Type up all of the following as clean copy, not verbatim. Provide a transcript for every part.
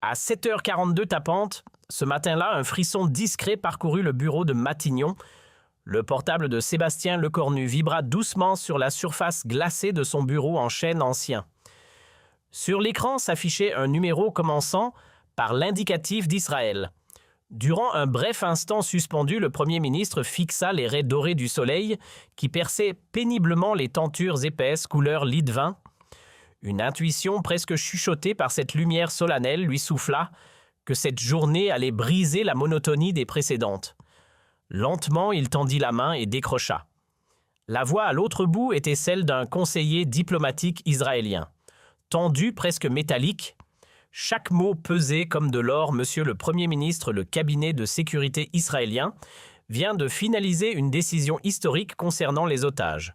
À 7h42 tapante, ce matin-là, un frisson discret parcourut le bureau de Matignon. Le portable de Sébastien Lecornu vibra doucement sur la surface glacée de son bureau en chêne ancien. Sur l'écran s'affichait un numéro commençant par l'indicatif d'Israël. Durant un bref instant suspendu, le Premier ministre fixa les raies dorées du soleil qui perçaient péniblement les tentures épaisses couleur lit de vin. Une intuition presque chuchotée par cette lumière solennelle lui souffla que cette journée allait briser la monotonie des précédentes. Lentement, il tendit la main et décrocha. La voix à l'autre bout était celle d'un conseiller diplomatique israélien. Tendu, presque métallique, chaque mot pesait comme de l'or. Monsieur le Premier ministre, le cabinet de sécurité israélien vient de finaliser une décision historique concernant les otages.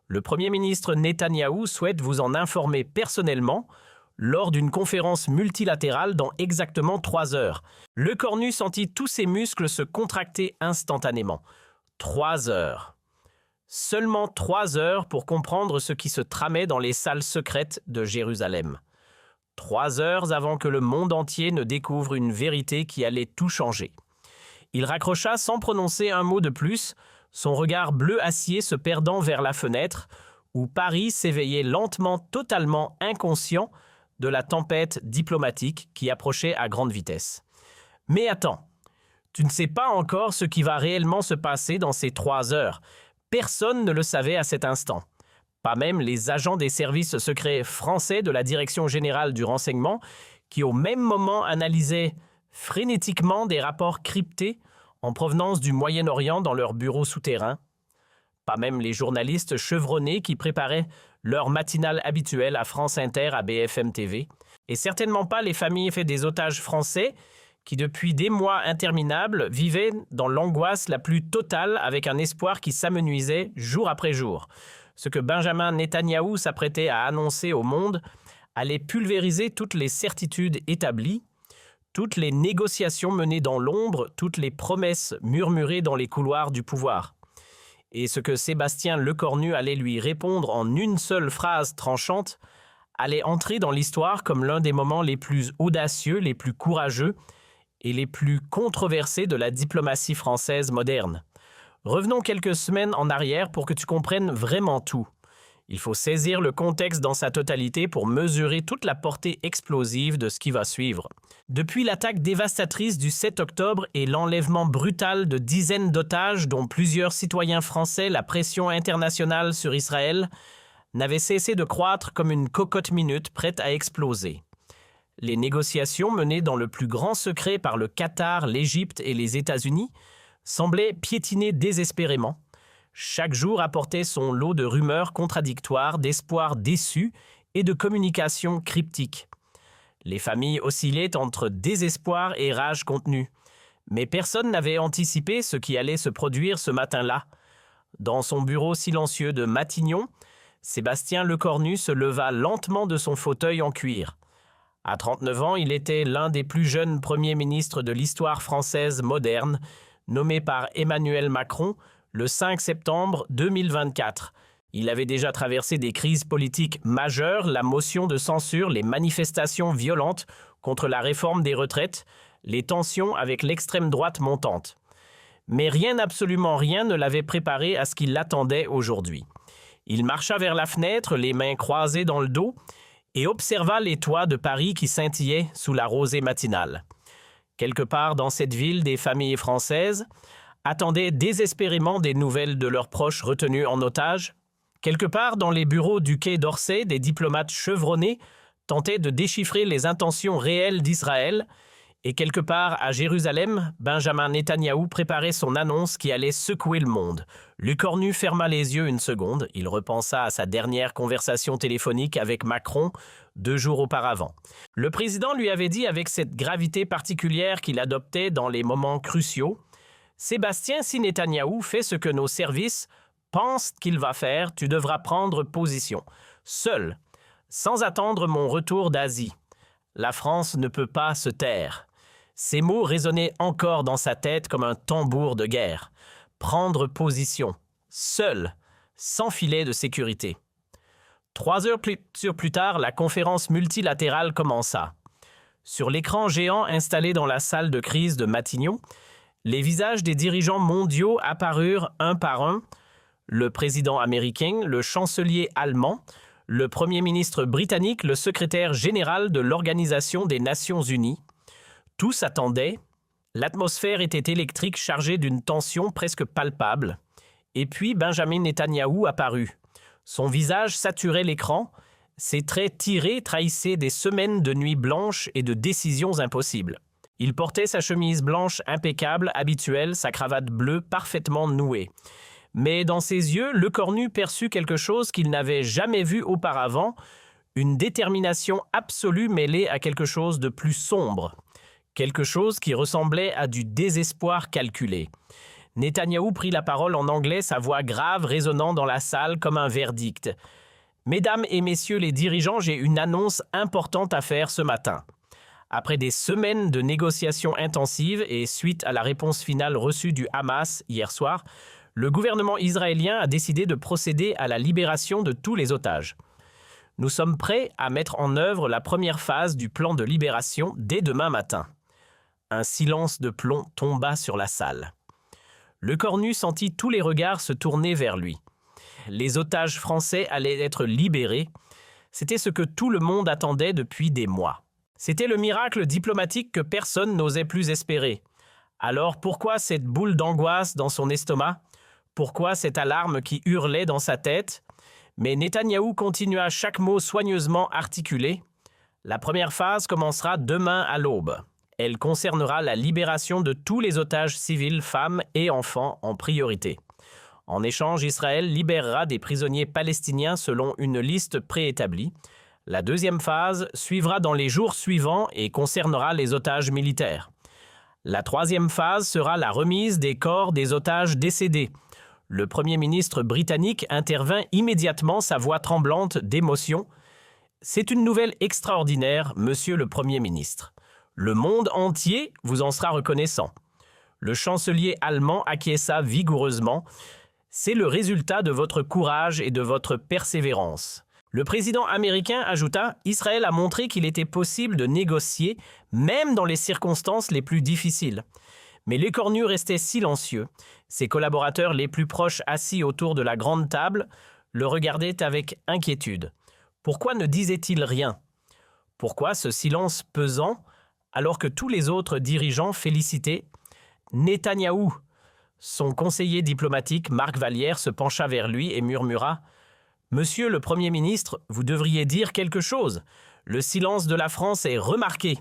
Le Premier ministre Netanyahou souhaite vous en informer personnellement lors d'une conférence multilatérale dans exactement 3 heures. Lecornu sentit tous ses muscles se contracter instantanément. 3 heures. Seulement 3 heures pour comprendre ce qui se tramait dans les salles secrètes de Jérusalem. 3 heures avant que le monde entier ne découvre une vérité qui allait tout changer. Il raccrocha sans prononcer un mot de plus, son regard bleu acier se perdant vers la fenêtre, où Paris s'éveillait lentement, totalement inconscient de la tempête diplomatique qui approchait à grande vitesse. Mais attends, tu ne sais pas encore ce qui va réellement se passer dans ces 3 heures. Personne ne le savait à cet instant. Pas même les agents des services secrets français de la Direction générale du renseignement qui au même moment analysaient frénétiquement des rapports cryptés en provenance du Moyen-Orient dans leurs bureaux souterrains. Pas même les journalistes chevronnés qui préparaient leur matinale habituelle à France Inter, à BFM TV. Et certainement pas les familles faites des otages français qui, depuis des mois interminables, vivaient dans l'angoisse la plus totale avec un espoir qui s'amenuisait jour après jour. Ce que Benjamin Netanyahou s'apprêtait à annoncer au monde allait pulvériser toutes les certitudes établies, toutes les négociations menées dans l'ombre, toutes les promesses murmurées dans les couloirs du pouvoir. Et ce que Sébastien Lecornu allait lui répondre en une seule phrase tranchante allait entrer dans l'histoire comme l'un des moments les plus audacieux, les plus courageux et les plus controversés de la diplomatie française moderne. Revenons quelques semaines en arrière pour que tu comprennes vraiment tout. Il faut saisir le contexte dans sa totalité pour mesurer toute la portée explosive de ce qui va suivre. Depuis l'attaque dévastatrice du 7 octobre et l'enlèvement brutal de dizaines d'otages dont plusieurs citoyens français, la pression internationale sur Israël n'avait cessé de croître comme une cocotte minute prête à exploser. Les négociations menées dans le plus grand secret par le Qatar, l'Égypte et les États-Unis semblaient piétiner désespérément. Chaque jour apportait son lot de rumeurs contradictoires, d'espoirs déçus et de communications cryptiques. Les familles oscillaient entre désespoir et rage contenue. Mais personne n'avait anticipé ce qui allait se produire ce matin-là. Dans son bureau silencieux de Matignon, Sébastien Lecornu se leva lentement de son fauteuil en cuir. À 39 ans, il était l'un des plus jeunes premiers ministres de l'histoire française moderne, nommé par Emmanuel Macron le 5 septembre 2024. Il avait déjà traversé des crises politiques majeures, la motion de censure, les manifestations violentes contre la réforme des retraites, les tensions avec l'extrême droite montante. Mais rien, absolument rien, ne l'avait préparé à ce qui l'attendait aujourd'hui. Il marcha vers la fenêtre, les mains croisées dans le dos, et observa les toits de Paris qui scintillaient sous la rosée matinale. Quelque part dans cette ville, des familles françaises attendaient désespérément des nouvelles de leurs proches retenus en otage. Quelque part dans les bureaux du quai d'Orsay, des diplomates chevronnés tentaient de déchiffrer les intentions réelles d'Israël. Et quelque part à Jérusalem, Benjamin Netanyahou préparait son annonce qui allait secouer le monde. Lecornu ferma les yeux une seconde. Il repensa à sa dernière conversation téléphonique avec Macron 2 jours auparavant. Le président lui avait dit avec cette gravité particulière qu'il adoptait dans les moments cruciaux « Sébastien, si Netanyahou fait ce que nos services pensent qu'il va faire, tu devras prendre position. Seul, sans attendre mon retour d'Asie. La France ne peut pas se taire. » Ces mots résonnaient encore dans sa tête comme un tambour de guerre. Prendre position, seul, sans filet de sécurité. 3 heures plus tard, la conférence multilatérale commença. Sur l'écran géant installé dans la salle de crise de Matignon, les visages des dirigeants mondiaux apparurent un par un, le président américain, le chancelier allemand, le premier ministre britannique, le secrétaire général de l'Organisation des Nations Unies. Tous attendaient. L'atmosphère était électrique, chargée d'une tension presque palpable. Et puis Benjamin Netanyahou apparut. Son visage saturait l'écran, ses traits tirés trahissaient des semaines de nuits blanches et de décisions impossibles. Il portait sa chemise blanche impeccable, habituelle, sa cravate bleue parfaitement nouée. Mais dans ses yeux, Lecornu perçut quelque chose qu'il n'avait jamais vu auparavant, une détermination absolue mêlée à quelque chose de plus sombre, quelque chose qui ressemblait à du désespoir calculé. Netanyahou prit la parole en anglais, sa voix grave résonnant dans la salle comme un verdict. « Mesdames et messieurs les dirigeants, j'ai une annonce importante à faire ce matin. » Après des semaines de négociations intensives et suite à la réponse finale reçue du Hamas hier soir, le gouvernement israélien a décidé de procéder à la libération de tous les otages. Nous sommes prêts à mettre en œuvre la première phase du plan de libération dès demain matin. Un silence de plomb tomba sur la salle. Lecornu sentit tous les regards se tourner vers lui. Les otages français allaient être libérés. C'était ce que tout le monde attendait depuis des mois. C'était le miracle diplomatique que personne n'osait plus espérer. Alors pourquoi cette boule d'angoisse dans son estomac? Pourquoi cette alarme qui hurlait dans sa tête? Mais Netanyahou continua chaque mot soigneusement articulé. La première phase commencera demain à l'aube. Elle concernera la libération de tous les otages civils, femmes et enfants en priorité. En échange, Israël libérera des prisonniers palestiniens selon une liste préétablie. La deuxième phase suivra dans les jours suivants et concernera les otages militaires. La troisième phase sera la remise des corps des otages décédés. Le Premier ministre britannique intervint immédiatement, sa voix tremblante d'émotion. « C'est une nouvelle extraordinaire, monsieur le Premier ministre. Le monde entier vous en sera reconnaissant. » Le chancelier allemand acquiesça vigoureusement. « C'est le résultat de votre courage et de votre persévérance. » Le président américain ajouta « Israël a montré qu'il était possible de négocier, même dans les circonstances les plus difficiles. » Mais Lecornu restait silencieux. Ses collaborateurs les plus proches assis autour de la grande table le regardaient avec inquiétude. Pourquoi ne disait-il rien? Pourquoi ce silence pesant alors que tous les autres dirigeants félicitaient Netanyahou? Son conseiller diplomatique, Marc Vallière, se pencha vers lui et murmura « Monsieur le Premier ministre, vous devriez dire quelque chose. Le silence de la France est remarqué. »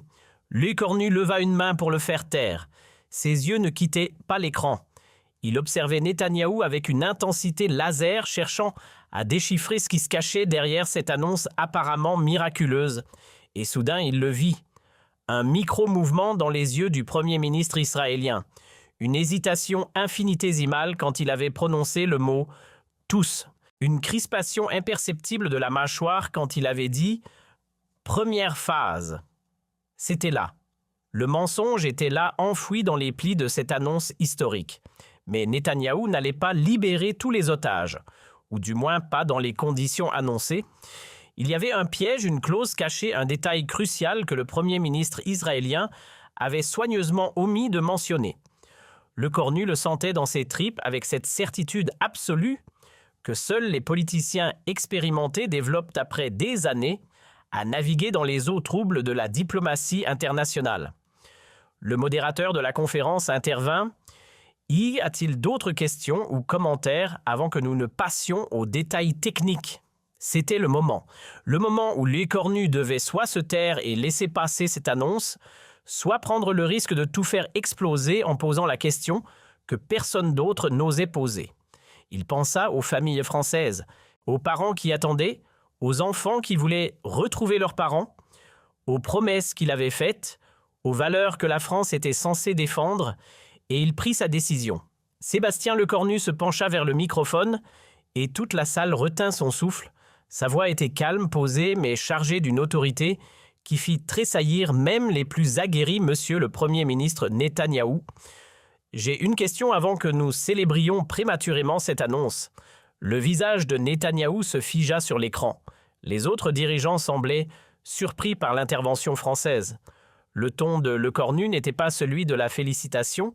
Lecornu leva une main pour le faire taire. Ses yeux ne quittaient pas l'écran. Il observait Netanyahou avec une intensité laser, cherchant à déchiffrer ce qui se cachait derrière cette annonce apparemment miraculeuse. Et soudain, il le vit. Un micro-mouvement dans les yeux du Premier ministre israélien. Une hésitation infinitésimale quand il avait prononcé le mot « tous ». Une crispation imperceptible de la mâchoire quand il avait dit « première phase ». C'était là. Le mensonge était là, enfoui dans les plis de cette annonce historique. Mais Netanyahou n'allait pas libérer tous les otages, ou du moins pas dans les conditions annoncées. Il y avait un piège, une clause cachée, un détail crucial que le Premier ministre israélien avait soigneusement omis de mentionner. Lecornu le sentait dans ses tripes avec cette certitude absolue que seuls les politiciens expérimentés développent après des années à naviguer dans les eaux troubles de la diplomatie internationale. Le modérateur de la conférence intervint. Y a-t-il d'autres questions ou commentaires avant que nous ne passions aux détails techniques? C'était le moment où Lecornu devait soit se taire et laisser passer cette annonce, soit prendre le risque de tout faire exploser en posant la question que personne d'autre n'osait poser. Il pensa aux familles françaises, aux parents qui attendaient, aux enfants qui voulaient retrouver leurs parents, aux promesses qu'il avait faites, aux valeurs que la France était censée défendre, et il prit sa décision. Sébastien Lecornu se pencha vers le microphone, et toute la salle retint son souffle. Sa voix était calme, posée, mais chargée d'une autorité qui fit tressaillir même les plus aguerris, monsieur le Premier ministre Netanyahou. J'ai une question avant que nous célébrions prématurément cette annonce. Le visage de Netanyahou se figea sur l'écran. Les autres dirigeants semblaient surpris par l'intervention française. Le ton de Lecornu n'était pas celui de la félicitation,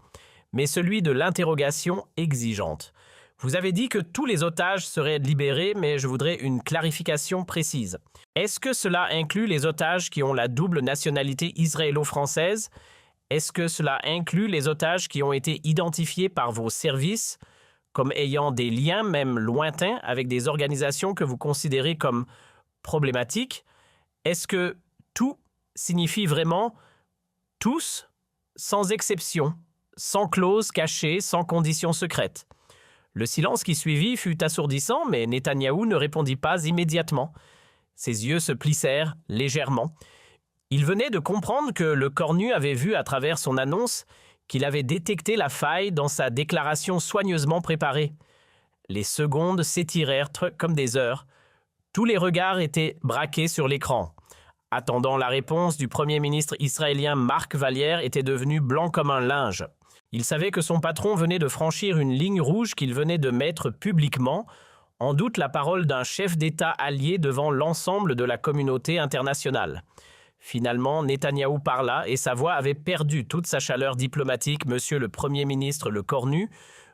mais celui de l'interrogation exigeante. Vous avez dit que tous les otages seraient libérés, mais je voudrais une clarification précise. Est-ce que cela inclut les otages qui ont la double nationalité israélo-française? Est-ce que cela inclut les otages qui ont été identifiés par vos services comme ayant des liens, même lointains, avec des organisations que vous considérez comme problématiques? Est-ce que tout signifie vraiment tous, sans exception, sans clause cachée, sans condition secrète? Le silence qui suivit fut assourdissant, mais Netanyahou ne répondit pas immédiatement. Ses yeux se plissèrent légèrement. Il venait de comprendre que Lecornu avait vu à travers son annonce qu'il avait détecté la faille dans sa déclaration soigneusement préparée. Les secondes s'étirèrent comme des heures. Tous les regards étaient braqués sur l'écran. Attendant la réponse du Premier ministre israélien Marc Vallière était devenu blanc comme un linge. Il savait que son patron venait de franchir une ligne rouge qu'il venait de mettre publiquement, en doute la parole d'un chef d'État allié devant l'ensemble de la communauté internationale. Finalement, Netanyahou parla et sa voix avait perdu toute sa chaleur diplomatique. Monsieur le Premier ministre Lecornu,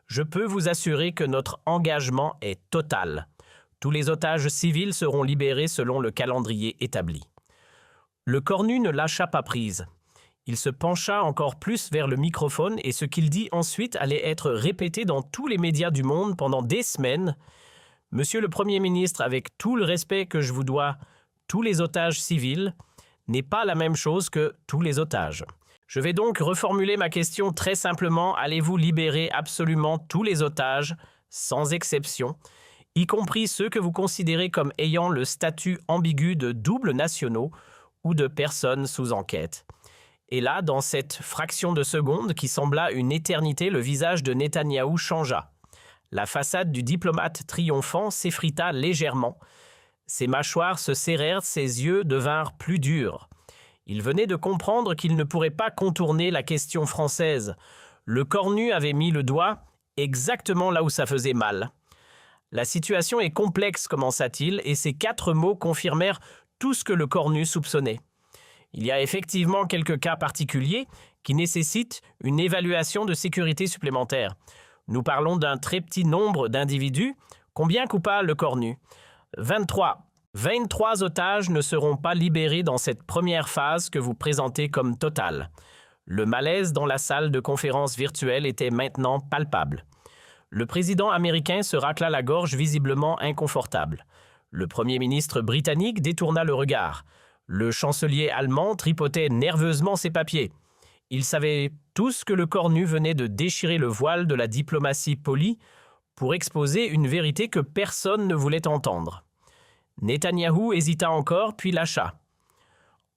je peux vous assurer que notre engagement est total. Tous les otages civils seront libérés selon le calendrier établi. Lecornu ne lâcha pas prise. Il se pencha encore plus vers le microphone et ce qu'il dit ensuite allait être répété dans tous les médias du monde pendant des semaines. Monsieur le Premier ministre, avec tout le respect que je vous dois, tous les otages civils n'est pas la même chose que tous les otages. Je vais donc reformuler ma question très simplement. Allez-vous libérer absolument tous les otages, sans exception, y compris ceux que vous considérez comme ayant le statut ambigu de doubles nationaux ou de personnes sous enquête? Et là, dans cette fraction de seconde qui sembla une éternité, le visage de Netanyahou changea. La façade du diplomate triomphant s'effrita légèrement. Ses mâchoires se serrèrent, ses yeux devinrent plus durs. Il venait de comprendre qu'il ne pourrait pas contourner la question française. Lecornu avait mis le doigt exactement là où ça faisait mal. La situation est complexe, commença-t-il, et ces 4 mots confirmèrent tout ce que Lecornu soupçonnait. Il y a effectivement quelques cas particuliers qui nécessitent une évaluation de sécurité supplémentaire. Nous parlons d'un très petit nombre d'individus. Combien coupa Lecornu? 23. 23 otages ne seront pas libérés dans cette première phase que vous présentez comme totale. Le malaise dans la salle de conférence virtuelle était maintenant palpable. Le président américain se racla la gorge visiblement inconfortable. Le premier ministre britannique détourna le regard. Le chancelier allemand tripotait nerveusement ses papiers. Ils savaient tous que Lecornu venait de déchirer le voile de la diplomatie polie pour exposer une vérité que personne ne voulait entendre. Netanyahou hésita encore, puis lâcha.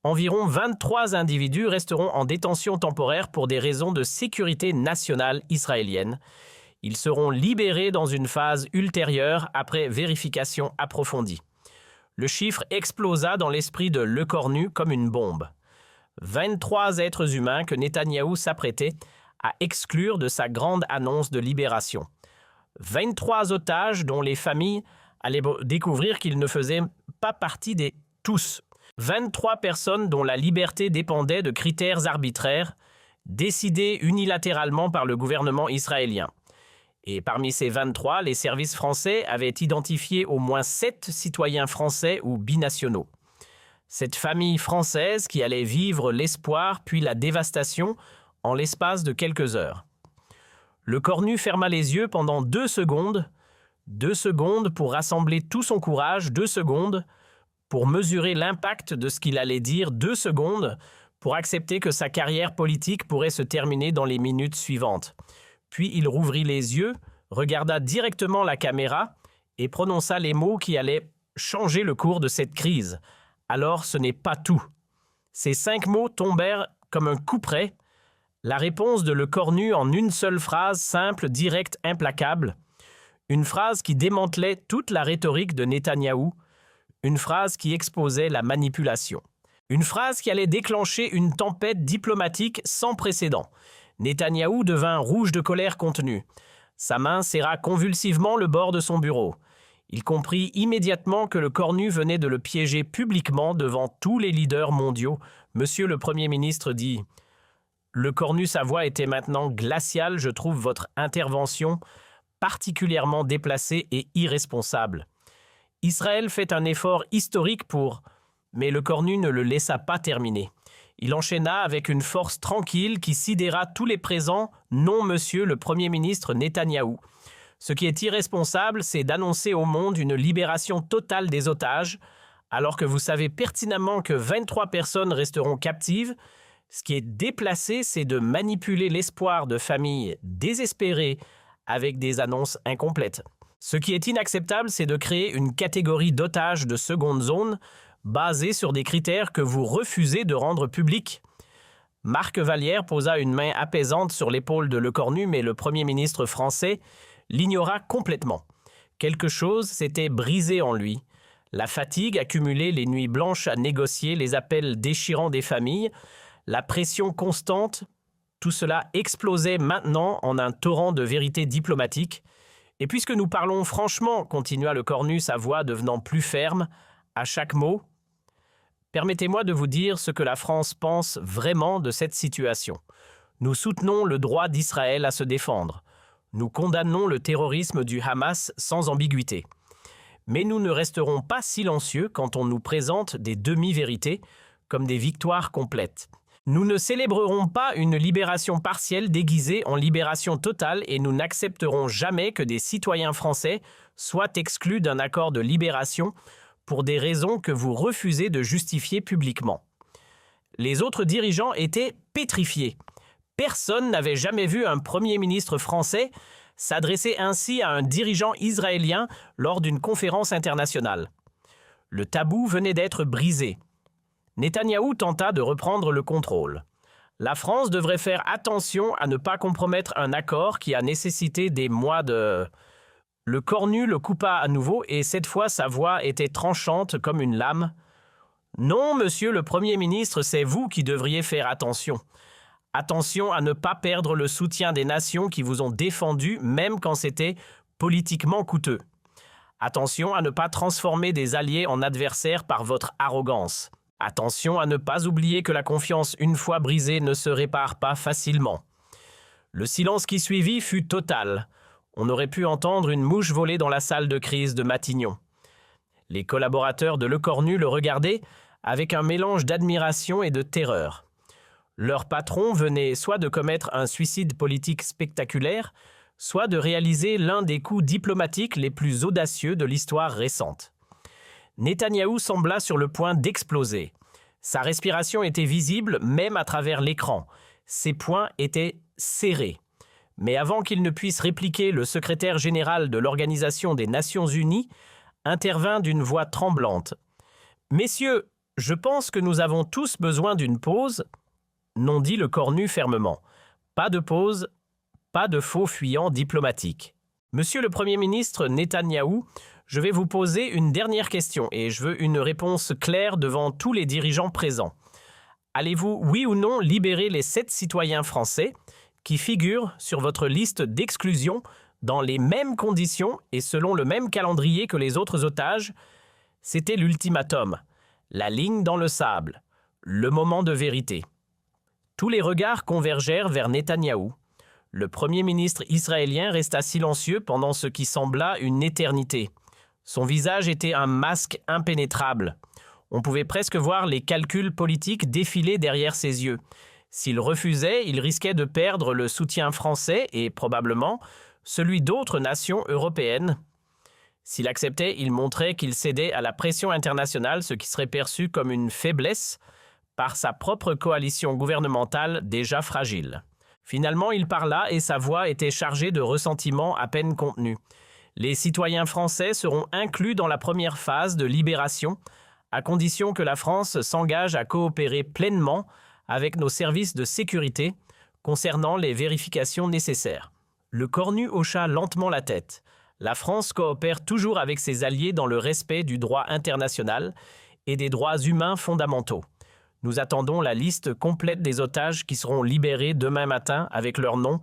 Environ 23 individus resteront en détention temporaire pour des raisons de sécurité nationale israélienne. Ils seront libérés dans une phase ultérieure après vérification approfondie. Le chiffre explosa dans l'esprit de Lecornu comme une bombe. 23 êtres humains que Netanyahou s'apprêtait à exclure de sa grande annonce de libération. 23 otages dont les familles allaient découvrir qu'ils ne faisaient pas partie des tous. 23 personnes dont la liberté dépendait de critères arbitraires, décidés unilatéralement par le gouvernement israélien. Et parmi ces 23, les services français avaient identifié au moins 7 citoyens français ou binationaux. Cette famille française qui allait vivre l'espoir puis la dévastation en l'espace de quelques heures. Lecornu ferma les yeux pendant 2 secondes. 2 secondes pour rassembler tout son courage, 2 secondes pour mesurer l'impact de ce qu'il allait dire, 2 secondes pour accepter que sa carrière politique pourrait se terminer dans les minutes suivantes. Puis il rouvrit les yeux, regarda directement la caméra et prononça les mots qui allaient changer le cours de cette crise. Alors ce n'est pas tout. Ces 5 mots tombèrent comme un couperet. La réponse de Lecornu en une seule phrase, simple, directe, implacable. Une phrase qui démantelait toute la rhétorique de Netanyahou. Une phrase qui exposait la manipulation. Une phrase qui allait déclencher une tempête diplomatique sans précédent. Netanyahou devint rouge de colère contenue. Sa main serra convulsivement le bord de son bureau. Il comprit immédiatement que le cornu venait de le piéger publiquement devant tous les leaders mondiaux. Monsieur le Premier ministre dit « Le cornu, sa voix était maintenant glaciale. Je trouve votre intervention particulièrement déplacée et irresponsable. Israël fait un effort historique pour… » Mais le cornu ne le laissa pas terminer. Il enchaîna avec une force tranquille qui sidéra tous les présents, non monsieur le Premier ministre Netanyahou. Ce qui est irresponsable, c'est d'annoncer au monde une libération totale des otages, alors que vous savez pertinemment que 23 personnes resteront captives. Ce qui est déplacé, c'est de manipuler l'espoir de familles désespérées avec des annonces incomplètes. Ce qui est inacceptable, c'est de créer une catégorie d'otages de seconde zone basée sur des critères que vous refusez de rendre publics. Marc Vallière posa une main apaisante sur l'épaule de Lecornu, mais le Premier ministre français l'ignora complètement. Quelque chose s'était brisé en lui. La fatigue accumulée, les nuits blanches à négocier, les appels déchirants des familles, la pression constante, tout cela explosait maintenant en un torrent de vérité diplomatique. Et puisque nous parlons franchement, continua Lecornu, sa voix devenant plus ferme, à chaque mot, permettez-moi de vous dire ce que la France pense vraiment de cette situation. Nous soutenons le droit d'Israël à se défendre. Nous condamnons le terrorisme du Hamas sans ambiguïté. Mais nous ne resterons pas silencieux quand on nous présente des demi-vérités comme des victoires complètes. Nous ne célébrerons pas une libération partielle déguisée en libération totale et nous n'accepterons jamais que des citoyens français soient exclus d'un accord de libération pour des raisons que vous refusez de justifier publiquement. Les autres dirigeants étaient pétrifiés. Personne n'avait jamais vu un Premier ministre français s'adresser ainsi à un dirigeant israélien lors d'une conférence internationale. Le tabou venait d'être brisé. Netanyahou tenta de reprendre le contrôle. La France devrait faire attention à ne pas compromettre un accord qui a nécessité des mois de… Le cornu le coupa à nouveau et cette fois sa voix était tranchante comme une lame. « Non, monsieur le Premier ministre, c'est vous qui devriez faire attention. Attention à ne pas perdre le soutien des nations qui vous ont défendu, même quand c'était politiquement coûteux. Attention à ne pas transformer des alliés en adversaires par votre arrogance. Attention à ne pas oublier que la confiance, une fois brisée, ne se répare pas facilement. » Le silence qui suivit fut total. On aurait pu entendre une mouche voler dans la salle de crise de Matignon. Les collaborateurs de Lecornu le regardaient avec un mélange d'admiration et de terreur. Leur patron venait soit de commettre un suicide politique spectaculaire, soit de réaliser l'un des coups diplomatiques les plus audacieux de l'histoire récente. Netanyahou sembla sur le point d'exploser. Sa respiration était visible même à travers l'écran. Ses poings étaient serrés. Mais avant qu'il ne puisse répliquer, le secrétaire général de l'Organisation des Nations Unies intervint d'une voix tremblante. « Messieurs, je pense que nous avons tous besoin d'une pause. » Non, dit Lecornu fermement. Pas de pause, pas de faux fuyants diplomatiques. Monsieur le Premier ministre Netanyahou, je vais vous poser une dernière question et je veux une réponse claire devant tous les dirigeants présents. Allez-vous, oui ou non, libérer les 7 citoyens français qui figurent sur votre liste d'exclusion dans les mêmes conditions et selon le même calendrier que les autres otages? C'était l'ultimatum, la ligne dans le sable, le moment de vérité. Tous les regards convergèrent vers Netanyahou. Le Premier ministre israélien resta silencieux pendant ce qui sembla une éternité. Son visage était un masque impénétrable. On pouvait presque voir les calculs politiques défiler derrière ses yeux. S'il refusait, il risquait de perdre le soutien français et, probablement, celui d'autres nations européennes. S'il acceptait, il montrait qu'il cédait à la pression internationale, ce qui serait perçu comme une faiblesse par sa propre coalition gouvernementale déjà fragile. Finalement, il parla et sa voix était chargée de ressentiment à peine contenu. Les citoyens français seront inclus dans la première phase de libération, à condition que la France s'engage à coopérer pleinement avec nos services de sécurité concernant les vérifications nécessaires. Lecornu hocha lentement la tête. La France coopère toujours avec ses alliés dans le respect du droit international et des droits humains fondamentaux. Nous attendons la liste complète des otages qui seront libérés demain matin avec leur nom,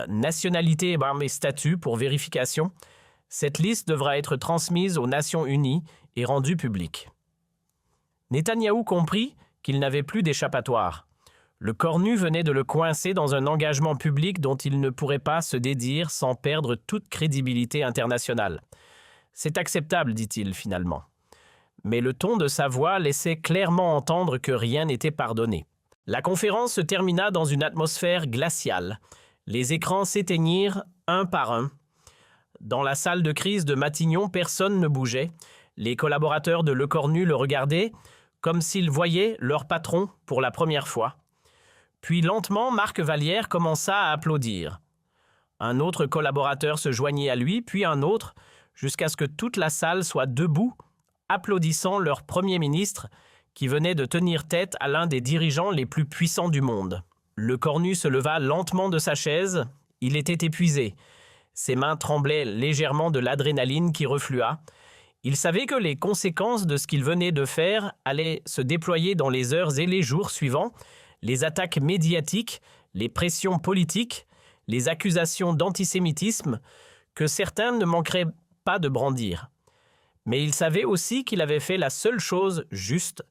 nationalité et statuts pour vérification. Cette liste devra être transmise aux Nations Unies et rendue publique. Netanyahou comprit qu'il n'avait plus d'échappatoire. Le cornu venait de le coincer dans un engagement public dont il ne pourrait pas se dédire sans perdre toute crédibilité internationale. « C'est acceptable, dit-il finalement. » Mais le ton de sa voix laissait clairement entendre que rien n'était pardonné. La conférence se termina dans une atmosphère glaciale. Les écrans s'éteignirent un par un. Dans la salle de crise de Matignon, personne ne bougeait. Les collaborateurs de Lecornu le regardaient comme s'ils voyaient leur patron pour la première fois. Puis lentement, Marc Vallière commença à applaudir. Un autre collaborateur se joignit à lui, puis un autre, jusqu'à ce que toute la salle soit debout, applaudissant leur Premier ministre qui venait de tenir tête à l'un des dirigeants les plus puissants du monde. Lecornu se leva lentement de sa chaise. Il était épuisé. Ses mains tremblaient légèrement de l'adrénaline qui reflua. Il savait que les conséquences de ce qu'il venait de faire allaient se déployer dans les heures et les jours suivants. Les attaques médiatiques, les pressions politiques, les accusations d'antisémitisme que certains ne manqueraient pas de brandir. Mais il savait aussi qu'il avait fait la seule chose juste.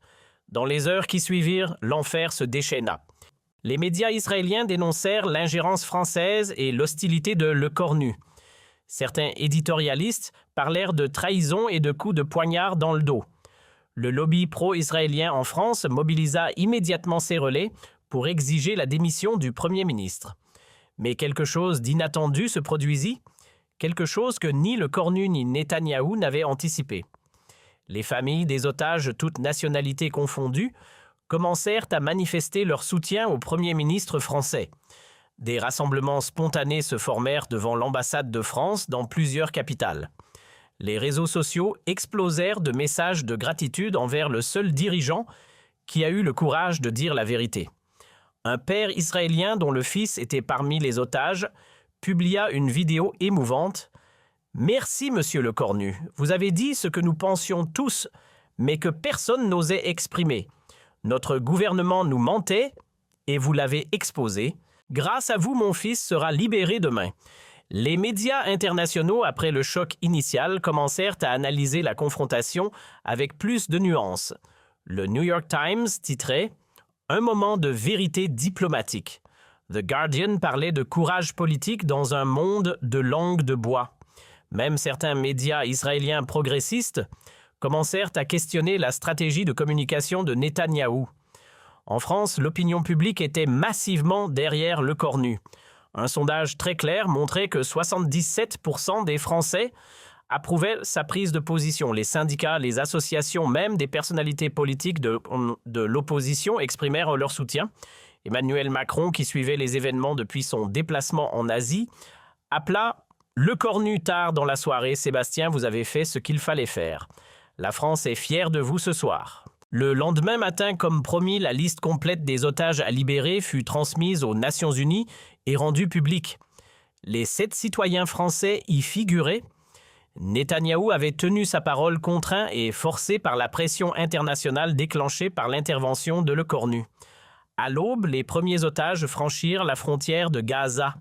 Dans les heures qui suivirent, l'enfer se déchaîna. Les médias israéliens dénoncèrent l'ingérence française et l'hostilité de Lecornu. Certains éditorialistes parlèrent de trahison et de coups de poignard dans le dos. Le lobby pro-israélien en France mobilisa immédiatement ses relais pour exiger la démission du Premier ministre. Mais quelque chose d'inattendu se produisit, quelque chose que ni Lecornu ni Netanyahou n'avaient anticipé. Les familles des otages, toutes nationalités confondues, commencèrent à manifester leur soutien au Premier ministre français. Des rassemblements spontanés se formèrent devant l'ambassade de France dans plusieurs capitales. Les réseaux sociaux explosèrent de messages de gratitude envers le seul dirigeant qui a eu le courage de dire la vérité. Un père israélien dont le fils était parmi les otages publia une vidéo émouvante. « Merci, monsieur Lecornu. Vous avez dit ce que nous pensions tous, mais que personne n'osait exprimer. Notre gouvernement nous mentait et vous l'avez exposé. Grâce à vous, mon fils sera libéré demain. » Les médias internationaux, après le choc initial, commencèrent à analyser la confrontation avec plus de nuances. Le New York Times titrait « Un moment de vérité diplomatique ». The Guardian parlait de courage politique dans un monde de langue de bois. Même certains médias israéliens progressistes commencèrent à questionner la stratégie de communication de Netanyahou. En France, l'opinion publique était massivement derrière Lecornu. Un sondage très clair montrait que 77% des Français approuvaient sa prise de position. Les syndicats, les associations, même des personnalités politiques de l'opposition exprimèrent leur soutien. Emmanuel Macron, qui suivait les événements depuis son déplacement en Asie, appela « Lecornu tard dans la soirée. Sébastien, vous avez fait ce qu'il fallait faire. La France est fière de vous ce soir. » Le lendemain matin, comme promis, la liste complète des otages à libérer fut transmise aux Nations Unies et rendue publique. Les 7 citoyens français y figuraient. Netanyahou avait tenu sa parole contraint et forcé par la pression internationale déclenchée par l'intervention de Lecornu. À l'aube, les premiers otages franchirent la frontière de Gaza.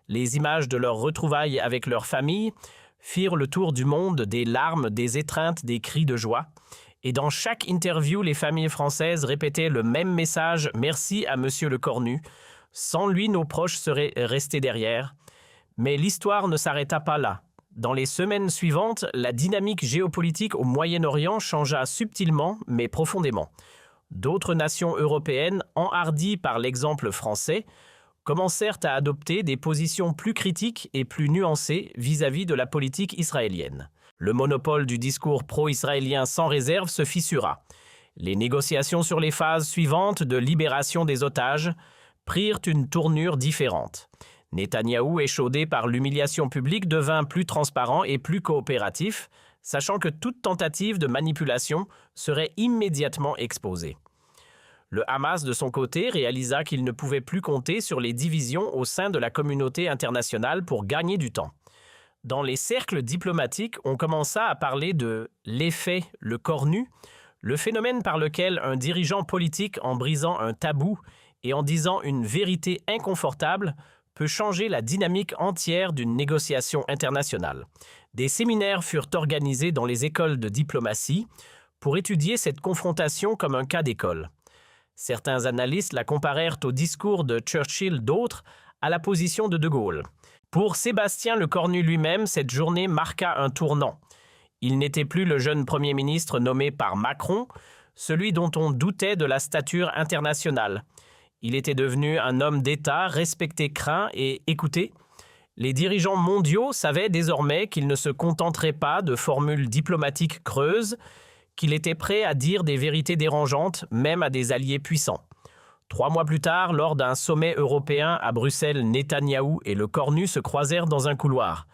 Les images de leurs retrouvailles avec leurs familles firent le tour du monde, des larmes, des étreintes, des cris de joie. Et dans chaque interview, les familles françaises répétaient le même message « Merci à monsieur Lecornu. Sans lui, nos proches seraient restés derrière. » Mais l'histoire ne s'arrêta pas là. Dans les semaines suivantes, la dynamique géopolitique au Moyen-Orient changea subtilement mais profondément. D'autres nations européennes, enhardies par l'exemple français, commencèrent à adopter des positions plus critiques et plus nuancées vis-à-vis de la politique israélienne. Le monopole du discours pro-israélien sans réserve se fissura. Les négociations sur les phases suivantes de libération des otages prirent une tournure différente. Netanyahou, échaudé par l'humiliation publique, devint plus transparent et plus coopératif, sachant que toute tentative de manipulation serait immédiatement exposée. Le Hamas, de son côté, réalisa qu'il ne pouvait plus compter sur les divisions au sein de la communauté internationale pour gagner du temps. Dans les cercles diplomatiques, on commença à parler de l'effet Lecornu, le phénomène par lequel un dirigeant politique, en brisant un tabou et en disant une vérité inconfortable, peut changer la dynamique entière d'une négociation internationale. Des séminaires furent organisés dans les écoles de diplomatie pour étudier cette confrontation comme un cas d'école. Certains analystes la comparèrent au discours de Churchill, d'autres à la position de De Gaulle. Pour Sébastien Lecornu lui-même, cette journée marqua un tournant. Il n'était plus le jeune Premier ministre nommé par Macron, celui dont on doutait de la stature internationale. Il était devenu un homme d'État respecté, craint et écouté. Les dirigeants mondiaux savaient désormais qu'il ne se contenterait pas de formules diplomatiques creuses, qu'il était prêt à dire des vérités dérangeantes, même à des alliés puissants. 3 mois plus tard, lors d'un sommet européen à Bruxelles, Netanyahou et Lecornu se croisèrent dans un couloir.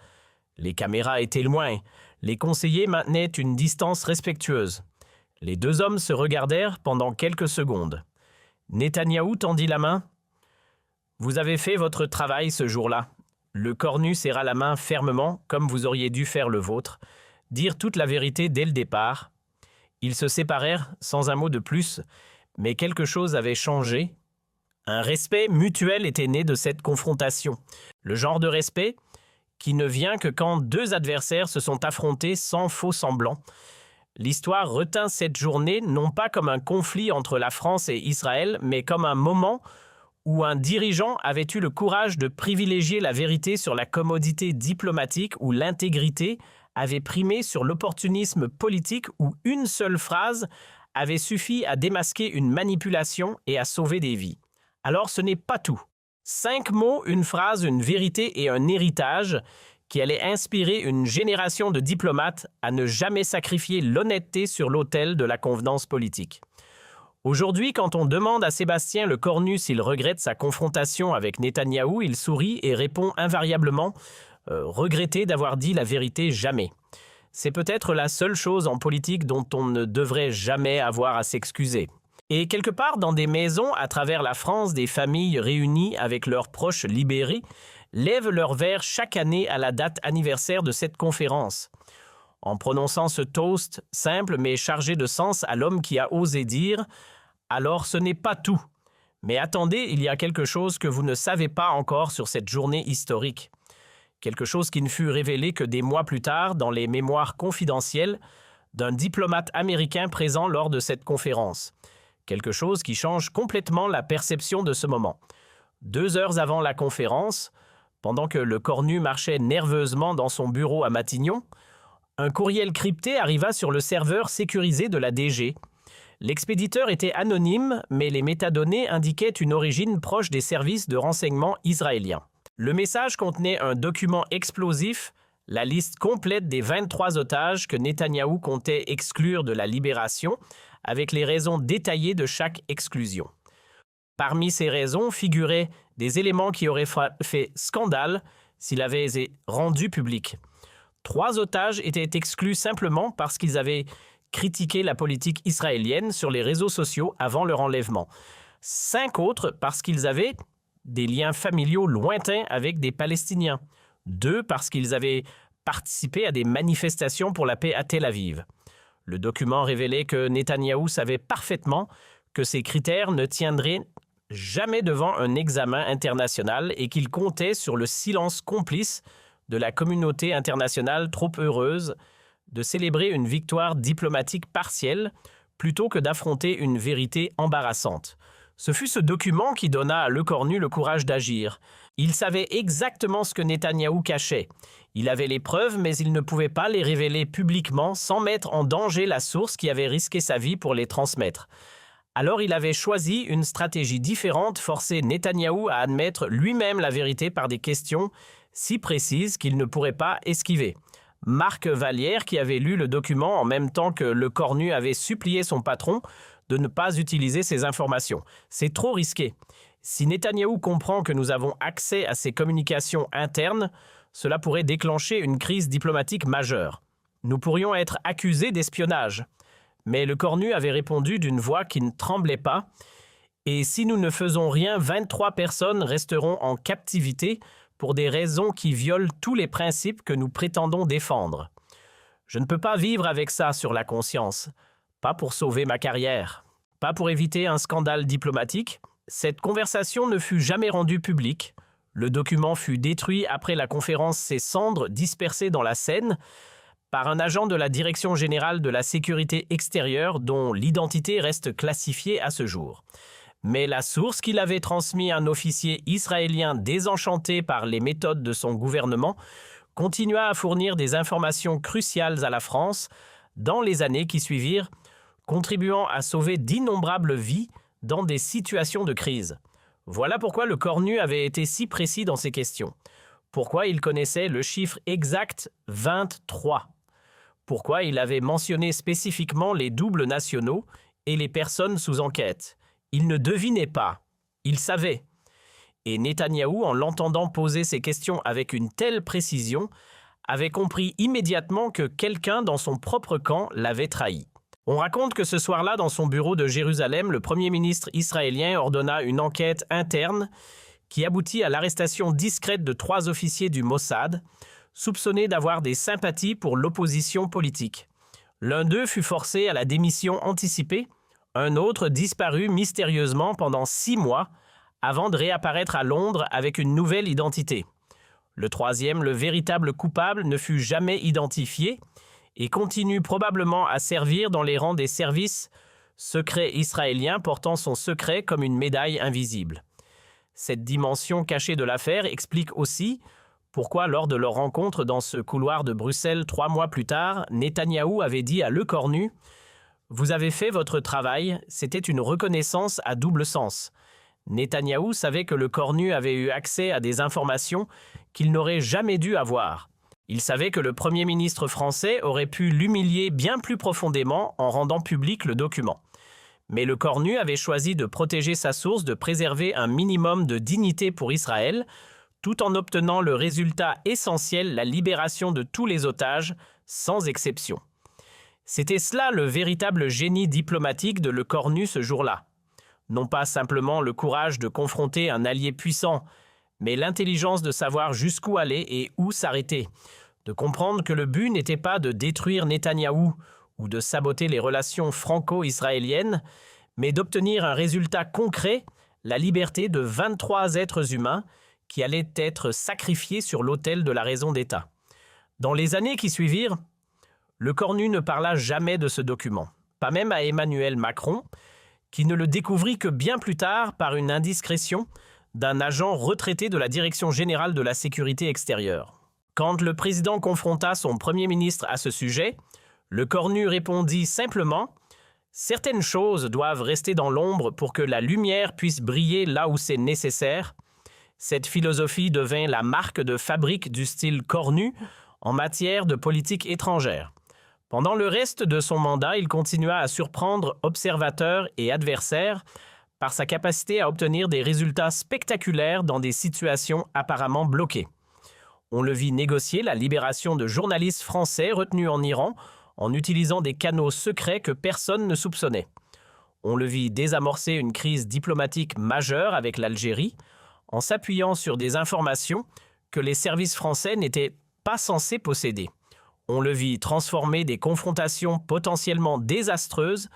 Les caméras étaient loin. Les conseillers maintenaient une distance respectueuse. Les deux hommes se regardèrent pendant quelques secondes. Netanyahou tendit la main. « Vous avez fait votre travail ce jour-là. » Lecornu serra la main fermement, comme vous auriez dû faire le vôtre, dire toute la vérité dès le départ. Ils se séparèrent sans un mot de plus, mais quelque chose avait changé. Un respect mutuel était né de cette confrontation. Le genre de respect qui ne vient que quand deux adversaires se sont affrontés sans faux semblant. L'histoire retint cette journée non pas comme un conflit entre la France et Israël, mais comme un moment où un dirigeant avait eu le courage de privilégier la vérité sur la commodité diplomatique, où l'intégrité avait primé sur l'opportunisme politique, où une seule phrase avait suffi à démasquer une manipulation et à sauver des vies. Alors ce n'est pas tout. 5 mots, une phrase, une vérité et un héritage qui allait inspirer une génération de diplomates à ne jamais sacrifier l'honnêteté sur l'autel de la convenance politique. Aujourd'hui, quand on demande à Sébastien Lecornu s'il regrette sa confrontation avec Netanyahou, il sourit et répond invariablement « regretter d'avoir dit la vérité jamais ». C'est peut-être la seule chose en politique dont on ne devrait jamais avoir à s'excuser. Et quelque part dans des maisons à travers la France, des familles réunies avec leurs proches libérés lèvent leur verre chaque année à la date anniversaire de cette conférence. En prononçant ce toast simple mais chargé de sens à l'homme qui a osé dire « Alors ce n'est pas tout, mais attendez, il y a quelque chose que vous ne savez pas encore sur cette journée historique. » Quelque chose qui ne fut révélé que des mois plus tard dans les mémoires confidentielles d'un diplomate américain présent lors de cette conférence. Quelque chose qui change complètement la perception de ce moment. 2 heures avant la conférence, pendant que Lecornu marchait nerveusement dans son bureau à Matignon, un courriel crypté arriva sur le serveur sécurisé de la DG. L'expéditeur était anonyme, mais les métadonnées indiquaient une origine proche des services de renseignement israéliens. Le message contenait un document explosif, la liste complète des 23 otages que Netanyahou comptait exclure de la libération, avec les raisons détaillées de chaque exclusion. Parmi ces raisons figuraient des éléments qui auraient fait scandale s'il avait été rendu public. 3 otages étaient exclus simplement parce qu'ils avaient critiqué la politique israélienne sur les réseaux sociaux avant leur enlèvement. 5 autres parce qu'ils avaient des liens familiaux lointains avec des Palestiniens. 2 parce qu'ils avaient participé à des manifestations pour la paix à Tel Aviv. Le document révélait que Netanyahou savait parfaitement que ces critères ne tiendraient jamais devant un examen international et qu'il comptait sur le silence complice de la communauté internationale trop heureuse de célébrer une victoire diplomatique partielle plutôt que d'affronter une vérité embarrassante. Ce fut ce document qui donna à Lecornu le courage d'agir. Il savait exactement ce que Netanyahou cachait. Il avait les preuves, mais il ne pouvait pas les révéler publiquement sans mettre en danger la source qui avait risqué sa vie pour les transmettre. Alors il avait choisi une stratégie différente, forcer Netanyahou à admettre lui-même la vérité par des questions si précises qu'il ne pourrait pas esquiver. Marc Vallière, qui avait lu le document en même temps que Lecornu avait supplié son patron de ne pas utiliser ces informations. C'est trop risqué. Si Netanyahou comprend que nous avons accès à ces communications internes, cela pourrait déclencher une crise diplomatique majeure. Nous pourrions être accusés d'espionnage. Mais Lecornu avait répondu d'une voix qui ne tremblait pas. Et si nous ne faisons rien, 23 personnes resteront en captivité pour des raisons qui violent tous les principes que nous prétendons défendre. Je ne peux pas vivre avec ça sur la conscience. Pas pour sauver ma carrière. Pas pour éviter un scandale diplomatique. Cette conversation ne fut jamais rendue publique. Le document fut détruit après la conférence, ses cendres dispersées dans la Seine par un agent de la Direction générale de la sécurité extérieure dont l'identité reste classifiée à ce jour. Mais la source qu'il avait transmis à un officier israélien désenchanté par les méthodes de son gouvernement continua à fournir des informations cruciales à la France dans les années qui suivirent, contribuant à sauver d'innombrables vies dans des situations de crise. Voilà pourquoi le Cornu avait été si précis dans ses questions. Pourquoi il connaissait le chiffre exact 23. Pourquoi il avait mentionné spécifiquement les doubles nationaux et les personnes sous enquête. Il ne devinait pas, il savait. Et Netanyahou, en l'entendant poser ces questions avec une telle précision, avait compris immédiatement que quelqu'un dans son propre camp l'avait trahi. On raconte que ce soir-là, dans son bureau de Jérusalem, le Premier ministre israélien ordonna une enquête interne qui aboutit à l'arrestation discrète de 3 officiers du Mossad, soupçonnés d'avoir des sympathies pour l'opposition politique. L'un d'eux fut forcé à la démission anticipée, un autre disparut mystérieusement pendant 6 mois avant de réapparaître à Londres avec une nouvelle identité. Le troisième, le véritable coupable, ne fut jamais identifié et continue probablement à servir dans les rangs des services secrets israéliens, portant son secret comme une médaille invisible. Cette dimension cachée de l'affaire explique aussi pourquoi, lors de leur rencontre dans ce couloir de Bruxelles 3 mois plus tard, Netanyahou avait dit à Le Cornu « Vous avez fait votre travail, c'était une reconnaissance à double sens ». Netanyahou savait que Le Cornu avait eu accès à des informations qu'il n'aurait jamais dû avoir. Il savait que le Premier ministre français aurait pu l'humilier bien plus profondément en rendant public le document. Mais Le Cornu avait choisi de protéger sa source, de préserver un minimum de dignité pour Israël, tout en obtenant le résultat essentiel, la libération de tous les otages, sans exception. C'était cela le véritable génie diplomatique de Le Cornu ce jour-là. Non pas simplement le courage de confronter un allié puissant, mais l'intelligence de savoir jusqu'où aller et où s'arrêter, de comprendre que le but n'était pas de détruire Netanyahou ou de saboter les relations franco-israéliennes, mais d'obtenir un résultat concret, la liberté de 23 êtres humains qui allaient être sacrifiés sur l'autel de la raison d'État. Dans les années qui suivirent, Le Cornu ne parla jamais de ce document, pas même à Emmanuel Macron, qui ne le découvrit que bien plus tard par une indiscrétion d'un agent retraité de la Direction générale de la sécurité extérieure. Quand le président confronta son Premier ministre à ce sujet, Le Cornu répondit simplement « Certaines choses doivent rester dans l'ombre pour que la lumière puisse briller là où c'est nécessaire ». Cette philosophie devint la marque de fabrique du style Cornu en matière de politique étrangère. Pendant le reste de son mandat, il continua à surprendre observateurs et adversaires par sa capacité à obtenir des résultats spectaculaires dans des situations apparemment bloquées. On le vit négocier la libération de journalistes français retenus en Iran en utilisant des canaux secrets que personne ne soupçonnait. On le vit désamorcer une crise diplomatique majeure avec l'Algérie, en s'appuyant sur des informations que les services français n'étaient pas censés posséder. On le vit transformer des confrontations potentiellement désastreuses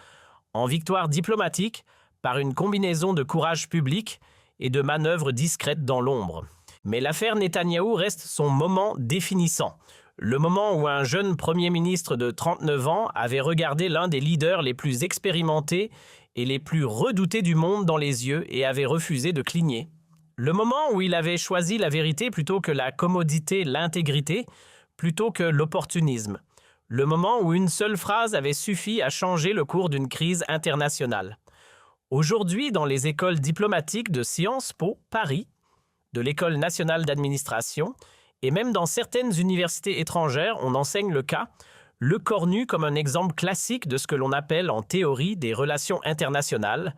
en victoires diplomatiques par une combinaison de courage public et de manœuvres discrètes dans l'ombre. Mais l'affaire Netanyahou reste son moment définissant, le moment où un jeune Premier ministre de 39 ans avait regardé l'un des leaders les plus expérimentés et les plus redoutés du monde dans les yeux et avait refusé de cligner. Le moment où il avait choisi la vérité plutôt que la commodité, l'intégrité, plutôt que l'opportunisme. Le moment où une seule phrase avait suffi à changer le cours d'une crise internationale. Aujourd'hui, dans les écoles diplomatiques de Sciences Po, Paris, de l'École nationale d'administration, et même dans certaines universités étrangères, on enseigne le cas, Le Cornu comme un exemple classique de ce que l'on appelle en théorie des relations internationales,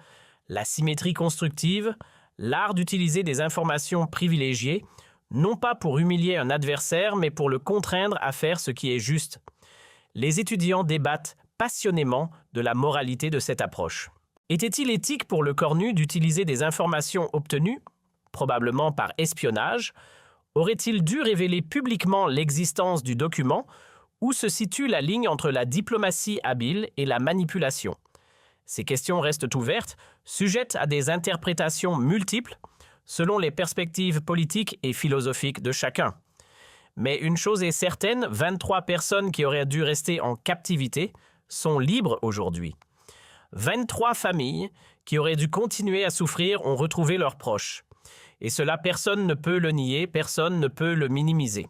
la symétrie constructive, l'art d'utiliser des informations privilégiées, non pas pour humilier un adversaire, mais pour le contraindre à faire ce qui est juste. Les étudiants débattent passionnément de la moralité de cette approche. Était-il éthique pour Le Cornu d'utiliser des informations obtenues, probablement par espionnage? Aurait-il dû révéler publiquement l'existence du document? Où se situe la ligne entre la diplomatie habile et la manipulation? Ces questions restent ouvertes, sujettes à des interprétations multiples, selon les perspectives politiques et philosophiques de chacun. Mais une chose est certaine, 23 personnes qui auraient dû rester en captivité sont libres aujourd'hui. 23 familles qui auraient dû continuer à souffrir ont retrouvé leurs proches. Et cela, personne ne peut le nier, personne ne peut le minimiser.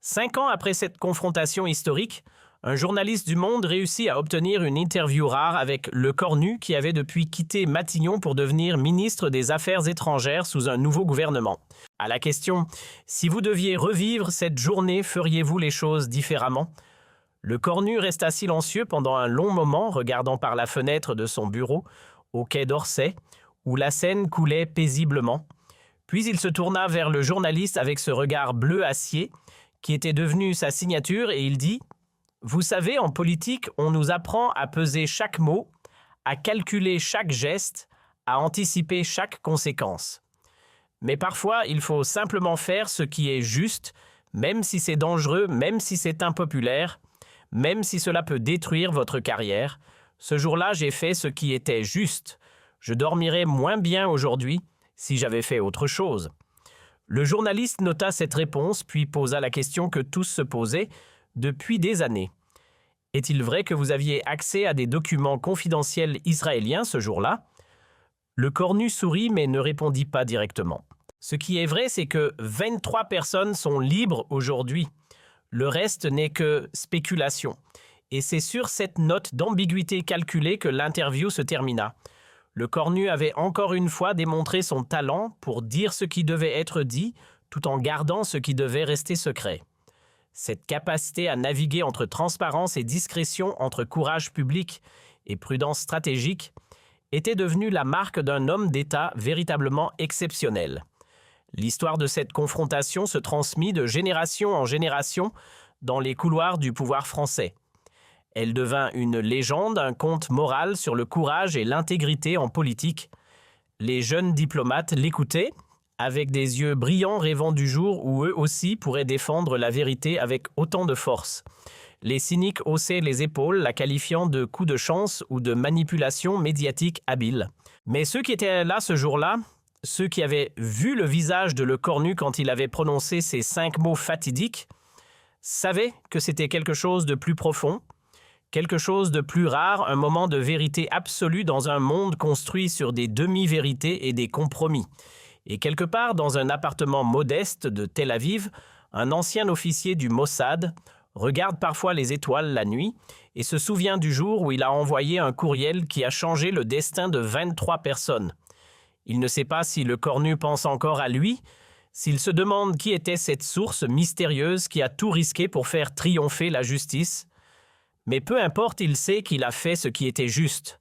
5 ans après cette confrontation historique, un journaliste du Monde réussit à obtenir une interview rare avec Le Cornu qui avait depuis quitté Matignon pour devenir ministre des Affaires étrangères sous un nouveau gouvernement. À la question « Si vous deviez revivre cette journée, feriez-vous les choses différemment ?» Le Cornu resta silencieux pendant un long moment, regardant par la fenêtre de son bureau, au quai d'Orsay, où la Seine coulait paisiblement. Puis il se tourna vers le journaliste avec ce regard bleu acier, qui était devenu sa signature, et il dit « Vous savez, en politique, on nous apprend à peser chaque mot, à calculer chaque geste, à anticiper chaque conséquence. Mais parfois, il faut simplement faire ce qui est juste, même si c'est dangereux, même si c'est impopulaire, même si cela peut détruire votre carrière. Ce jour-là, j'ai fait ce qui était juste. Je dormirais moins bien aujourd'hui si j'avais fait autre chose. » Le journaliste nota cette réponse, puis posa la question que tous se posaient depuis des années. « Est-il vrai que vous aviez accès à des documents confidentiels israéliens ce jour-là » Le Cornu sourit mais ne répondit pas directement. Ce qui est vrai, c'est que 23 personnes sont libres aujourd'hui. Le reste n'est que spéculation. Et c'est sur cette note d'ambiguïté calculée que l'interview se termina. Le Cornu avait encore une fois démontré son talent pour dire ce qui devait être dit, tout en gardant ce qui devait rester secret. Cette capacité à naviguer entre transparence et discrétion, entre courage public et prudence stratégique, était devenue la marque d'un homme d'État véritablement exceptionnel. L'histoire de cette confrontation se transmit de génération en génération dans les couloirs du pouvoir français. Elle devint une légende, un conte moral sur le courage et l'intégrité en politique. Les jeunes diplomates l'écoutaient, avec des yeux brillants rêvant du jour où eux aussi pourraient défendre la vérité avec autant de force. Les cyniques haussaient les épaules, la qualifiant de coup de chance ou de manipulation médiatique habile. Mais ceux qui étaient là ce jour-là, ceux qui avaient vu le visage de Le Cornu quand il avait prononcé ces 5 mots fatidiques, savaient que c'était quelque chose de plus profond, quelque chose de plus rare, un moment de vérité absolue dans un monde construit sur des demi-vérités et des compromis. Et quelque part, dans un appartement modeste de Tel Aviv, un ancien officier du Mossad regarde parfois les étoiles la nuit et se souvient du jour où il a envoyé un courriel qui a changé le destin de 23 personnes. Il ne sait pas si Le Cornu pense encore à lui, s'il se demande qui était cette source mystérieuse qui a tout risqué pour faire triompher la justice. Mais peu importe, il sait qu'il a fait ce qui était juste.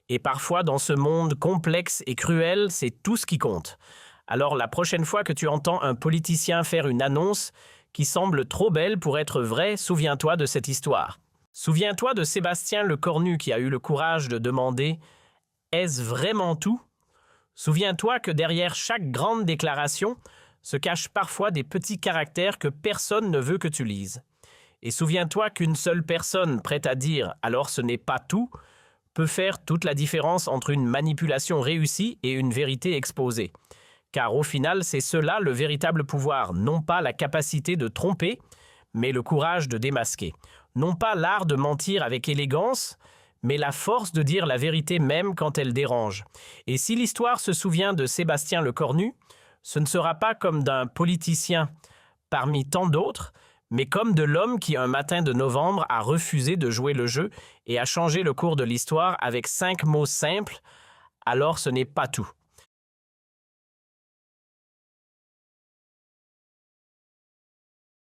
Et parfois, dans ce monde complexe et cruel, c'est tout ce qui compte. Alors la prochaine fois que tu entends un politicien faire une annonce qui semble trop belle pour être vraie, souviens-toi de cette histoire. Souviens-toi de Sébastien Le Cornu qui a eu le courage de demander « Est-ce vraiment tout ?» Souviens-toi que derrière chaque grande déclaration se cachent parfois des petits caractères que personne ne veut que tu lises. Et souviens-toi qu'une seule personne prête à dire « alors ce n'est pas tout » peut faire toute la différence entre une manipulation réussie et une vérité exposée. Car au final, c'est cela le véritable pouvoir, non pas la capacité de tromper, mais le courage de démasquer. Non pas l'art de mentir avec élégance, mais la force de dire la vérité même quand elle dérange. Et si l'histoire se souvient de Sébastien Le Cornu, ce ne sera pas comme d'un politicien parmi tant d'autres, mais comme de l'homme qui, un matin de novembre, a refusé de jouer le jeu et a changé le cours de l'histoire avec 5 mots simples, alors ce n'est pas tout.